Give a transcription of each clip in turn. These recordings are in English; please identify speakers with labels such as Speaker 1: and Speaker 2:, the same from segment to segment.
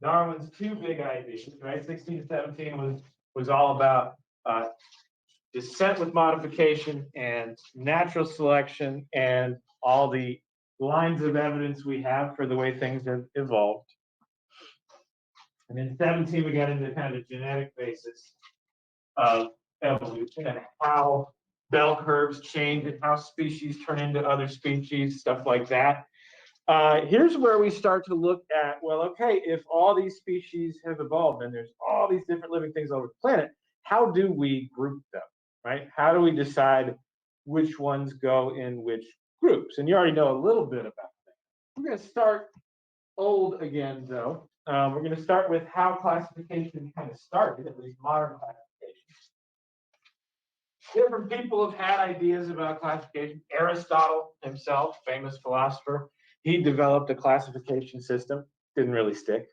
Speaker 1: Darwin's two big ideas, right? 16 to 17 was all about descent with modification and natural selection and all the lines of evidence we have for the way things have evolved. And in 17, we got into kind of the genetic basis of evolution and how bell curves change and how species turn into other species, stuff like that. Here's where we start to look at, well, okay, if all these species have evolved and there's all these different living things all over the planet, how do we group them, right? How do we decide which ones go in which groups? And you already know a little bit about that. We're going to start old again, though. We're going to start with how classification kind of started, at least modern classification. Different people have had ideas about classification. Aristotle himself, famous philosopher, he developed a classification system. Didn't really stick.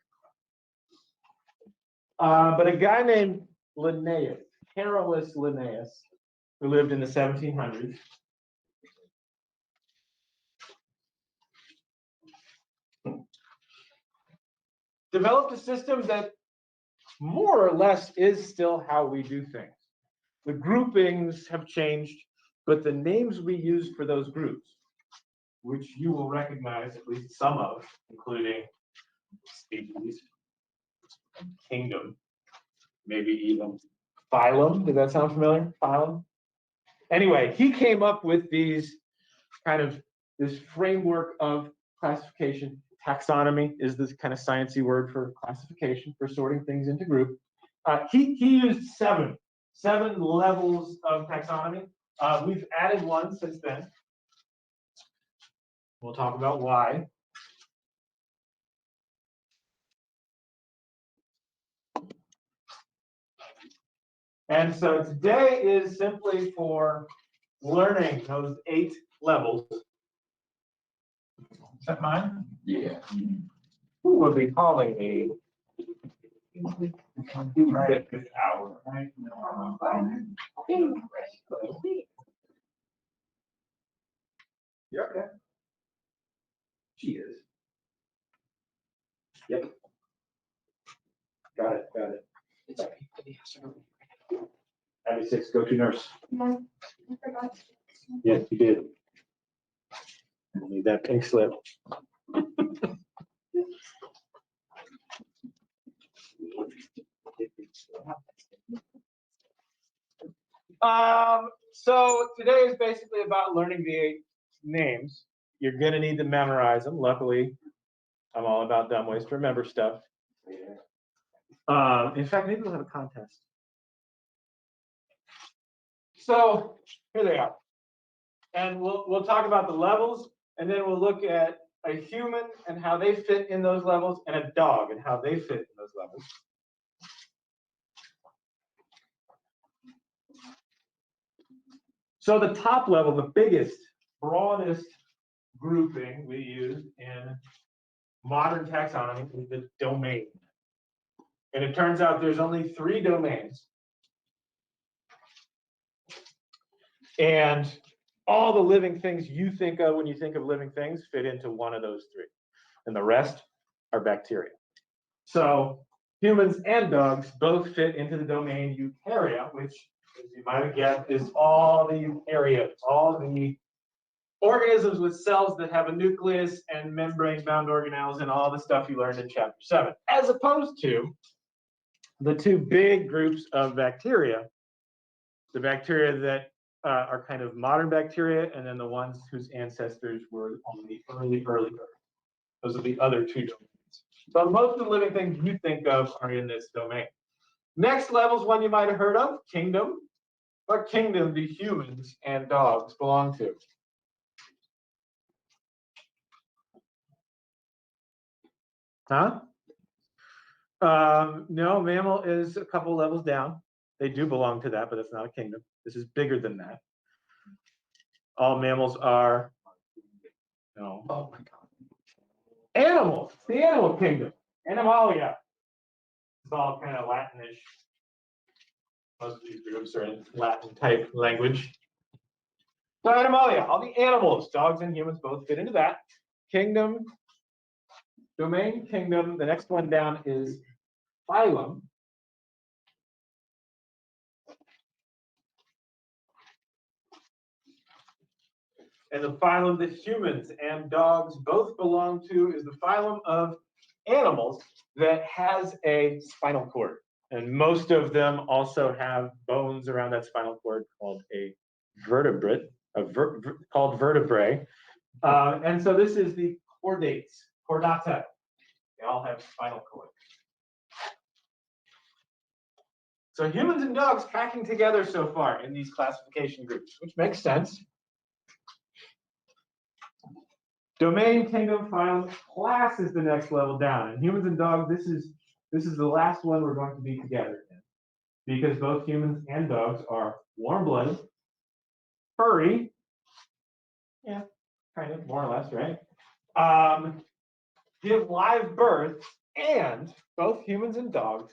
Speaker 1: But a guy named Linnaeus, Carolus Linnaeus, who lived in the 1700s, developed a system that more or less is still how we do things. The groupings have changed, but the names we use for those groups, which you will recognize at least some of, including species, kingdom, maybe even phylum. Does that sound familiar? Phylum? Anyway, he came up with these this framework of classification. Taxonomy is this kind of sciencey word for classification, for sorting things into groups. He used seven levels of taxonomy. We've added one since then. We'll talk about why. And so today is simply for learning those 8 levels. Is that mine?
Speaker 2: Yeah.
Speaker 1: Who will be calling me right at this hour? Right? You're okay. She is. Yep. Got it.
Speaker 2: It's okay.
Speaker 1: 96, go to nurse.
Speaker 3: No, I forgot.
Speaker 1: Yes, you did. I need that pink slip. So today is basically about learning the 8 names. You're going to need to memorize them. Luckily, I'm all about dumb ways to remember stuff. In fact, maybe we'll have a contest. So here they are. And we'll talk about the levels, and then we'll look at a human and how they fit in those levels, and a dog and how they fit in those levels. So the top level, the biggest, broadest grouping we use in modern taxonomy is the domain. And it turns out there's only 3 domains. And all the living things you think of when you think of living things fit into one of those 3. And the rest are bacteria. So humans and dogs both fit into the domain eukarya, which, as you might have guessed, is all the eukaryotes, all the organisms with cells that have a nucleus and membrane-bound organelles and all the stuff you learned in chapter 7, as opposed to the 2 big groups of bacteria, the bacteria that are kind of modern bacteria, and then the ones whose ancestors were on the early Earth. Those are the other 2 domains. So most of the living things you think of are in this domain. Next level is one you might have heard of, kingdom. What kingdom do humans and dogs belong to? Huh? No, mammal is a couple levels down. They do belong to that, but it's not a kingdom. This is bigger than that. All mammals are, no.
Speaker 2: Oh my God.
Speaker 1: Animals, the animal kingdom, Animalia. It's all kind of Latinish. Most of these groups are in Latin type language. So Animalia, all the animals, dogs and humans both fit into that. Kingdom, domain, kingdom. The next one down is phylum. And the phylum that humans and dogs both belong to is the phylum of animals that has a spinal cord. And most of them also have bones around that spinal cord called a vertebrate, called vertebrae. And so this is the chordata. They all have spinal cord. So humans and dogs tracking together so far in these classification groups, which makes sense. Domain, kingdom, phylum, class is the next level down. And humans and dogs, this is the last one we're going to be together in. Because both humans and dogs are warm-blooded, furry, yeah, kind of, more or less, right? Give live birth, and both humans and dogs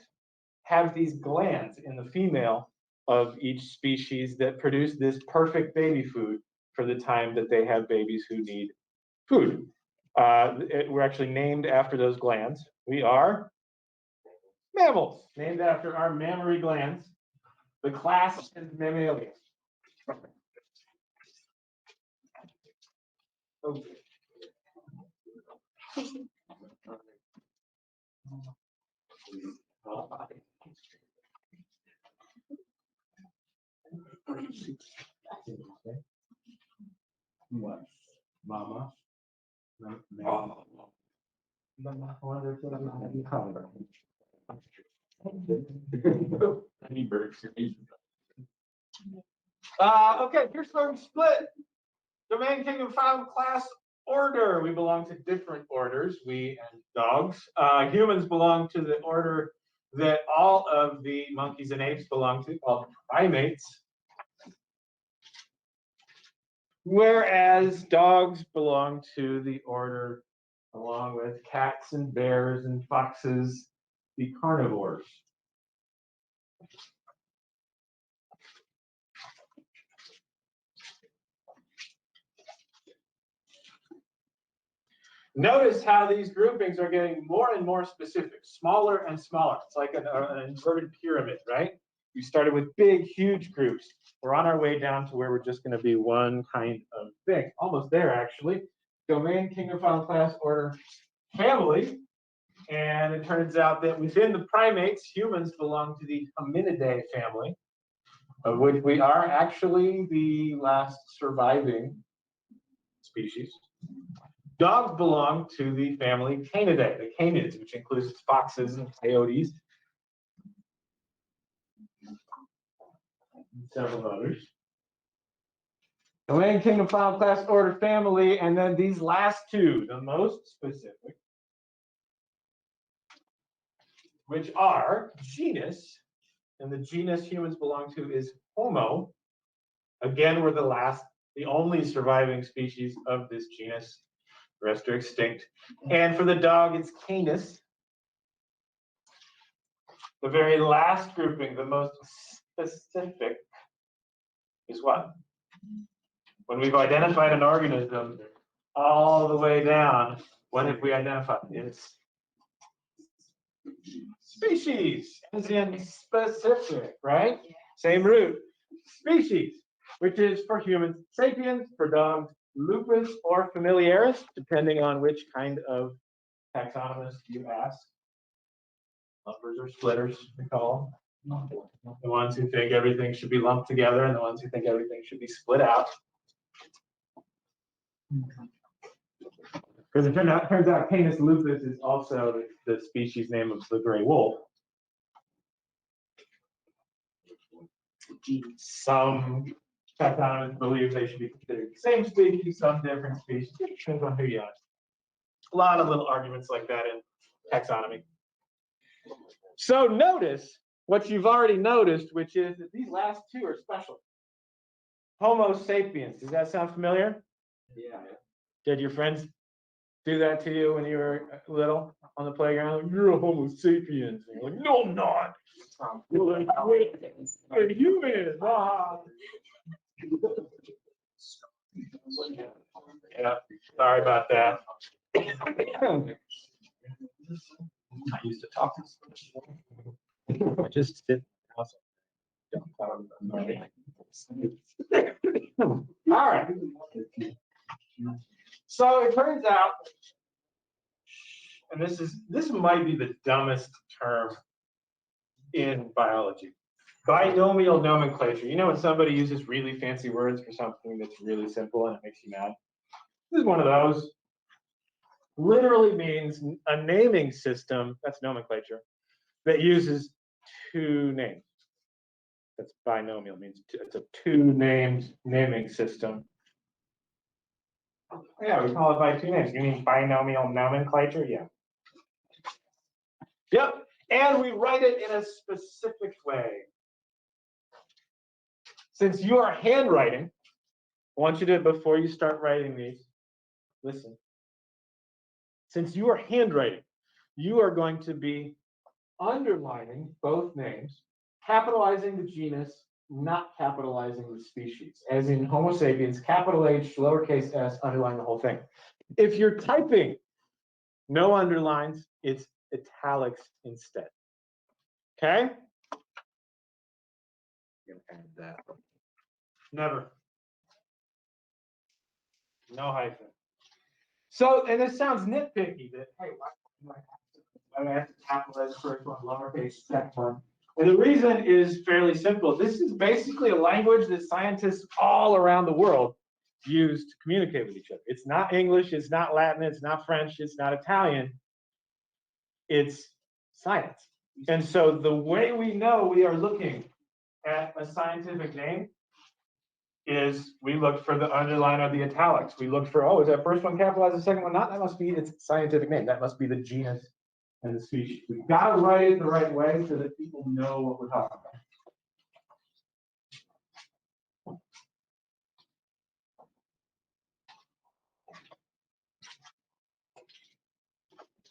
Speaker 1: have these glands in the female of each species that produce this perfect baby food for the time that they have babies who need food. We're actually named after those glands. We are mammals, named after our mammary glands. The class is Mammalia. Okay. What? Mama? Oh. Okay, here's where we split. Domain, kingdom, phylum, class, order. We belong to different orders, we and dogs. Humans belong to the order that all of the monkeys and apes belong to, called primates. Whereas dogs belong to the order, along with cats and bears and foxes, the carnivores. Notice how these groupings are getting more and more specific, smaller and smaller. It's like an inverted pyramid, right? We started with big, huge groups. We're on our way down to where we're just going to be one kind of thing. Almost there, actually. Domain, kingdom, phylum, class, order, family. And it turns out that within the primates, humans belong to the Hominidae family, of which we are actually the last surviving species. Dogs belong to the family Canidae, the canids, which includes foxes and coyotes, and several others. Domain, kingdom, phylum, class, order, family, and then these last two, the most specific, which are genus, and the genus humans belong to is Homo. Again, we're the only surviving species of this genus. The rest are extinct. And for the dog, it's Canis. The very last grouping, the most specific, is what? When we've identified an organism all the way down, what have we identified? It's species, as in specific, right? Yeah. Same root. Species, which is for humans, sapiens, for dogs, lupus or familiaris, depending on which kind of taxonomist you ask. Lumpers or splitters, we call them. The ones who think everything should be lumped together and the ones who think everything should be split out. Because it turns out Canis lupus is also the species name of the gray wolf. Some taxonomists believe they should be considered the same species, some different species. It depends on who you ask. A lot of little arguments like that in taxonomy. So notice what you've already noticed, which is that these last two are special. Homo sapiens. Does that sound familiar? Yeah. Did your friends do that to you when you were little on the playground? Like, you're a Homo sapiens. And you're like, no, I'm not. You're like, we're humans. Ah. Yeah, sorry about that.
Speaker 2: I used to talk to I just sit.
Speaker 1: All right. So it turns out, and this might be the dumbest term in biology. Binomial nomenclature. You know when somebody uses really fancy words for something that's really simple and it makes you mad? This is one of those. Literally means a naming system, that's nomenclature, that uses two names. That's binomial, means it's a two-named naming system. Yeah, we call it by two names. You mean binomial nomenclature? Yeah. Yep, and we write it in a specific way. Since you are handwriting, I want you to, before you start writing these, listen. Since you are handwriting, you are going to be underlining both names, capitalizing the genus, not capitalizing the species. As in Homo sapiens, capital H, lowercase s, underline the whole thing. If you're typing, no underlines, it's italics instead. Okay? I'm gonna add that. Never. No hyphen. So, and this sounds nitpicky that, hey, why do I have to capitalize the first one, lowercase, second one? And the reason is fairly simple. This is basically a language that scientists all around the world use to communicate with each other. It's not English, it's not Latin, it's not French, it's not Italian. It's science. And so the way we know we are looking at a scientific name is we look for the underline or the italics. We look for, oh, is that first one capitalized, the second one not? That must be its scientific name. That must be the genus and the species. We've got to write it the right way so that people know what we're talking about.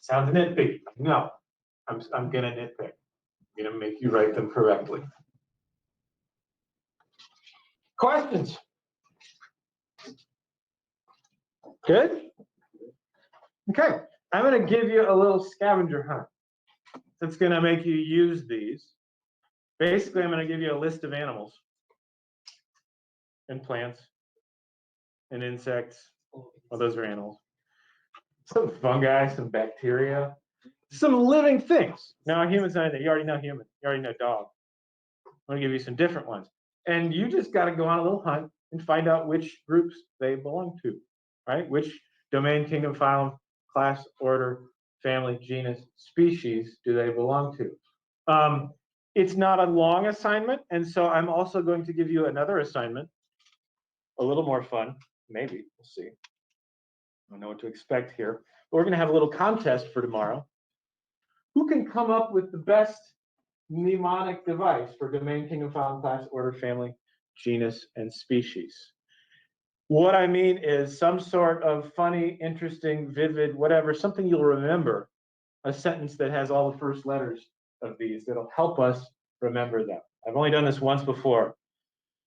Speaker 1: Sounds nitpicky. No, I'm gonna nitpick. I'm gonna make you write them correctly. Questions? Good? Okay, I'm gonna give you a little scavenger hunt that's gonna make you use these. Basically, I'm gonna give you a list of animals and plants and insects. Well, those are animals. Some fungi, some bacteria, some living things. Now, humans, you already know human, you already know dog. I'm gonna give you some different ones. And you just gotta go on a little hunt and find out which groups they belong to, right? Which domain, kingdom, phylum, class, order, family, genus, species do they belong to? It's not a long assignment, and so I'm also going to give you another assignment, a little more fun, maybe, we'll see. I don't know what to expect here. But we're gonna have a little contest for tomorrow. Who can come up with the best mnemonic device for domain, kingdom, phylum, class, order, family, genus, and species? What I mean is some sort of funny, interesting, vivid, whatever, something you'll remember, a sentence that has all the first letters of these that'll help us remember them. I've only done this once before.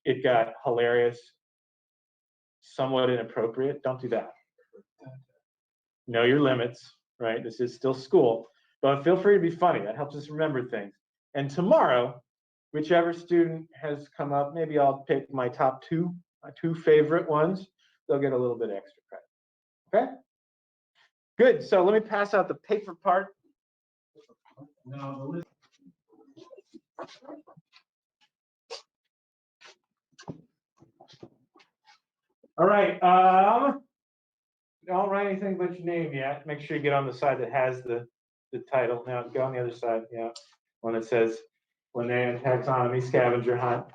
Speaker 1: It got hilarious, somewhat inappropriate. Don't do that. Know your limits, right? This is still school, but feel free to be funny. That helps us remember things. And tomorrow, whichever student has come up, maybe I'll pick my top two, my two favorite ones. They'll get a little bit extra credit. Okay? Good. So let me pass out the paper part. Now the list. All right. Don't write anything but your name yet. Make sure you get on the side that has the title. Now go on the other side. Yeah. One that says Linnaean Taxonomy Scavenger Hunt.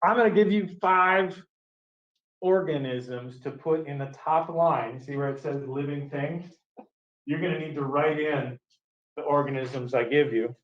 Speaker 1: I'm going to give you 5 organisms to put in the top line. See where it says living things? You're going to need to write in the organisms I give you.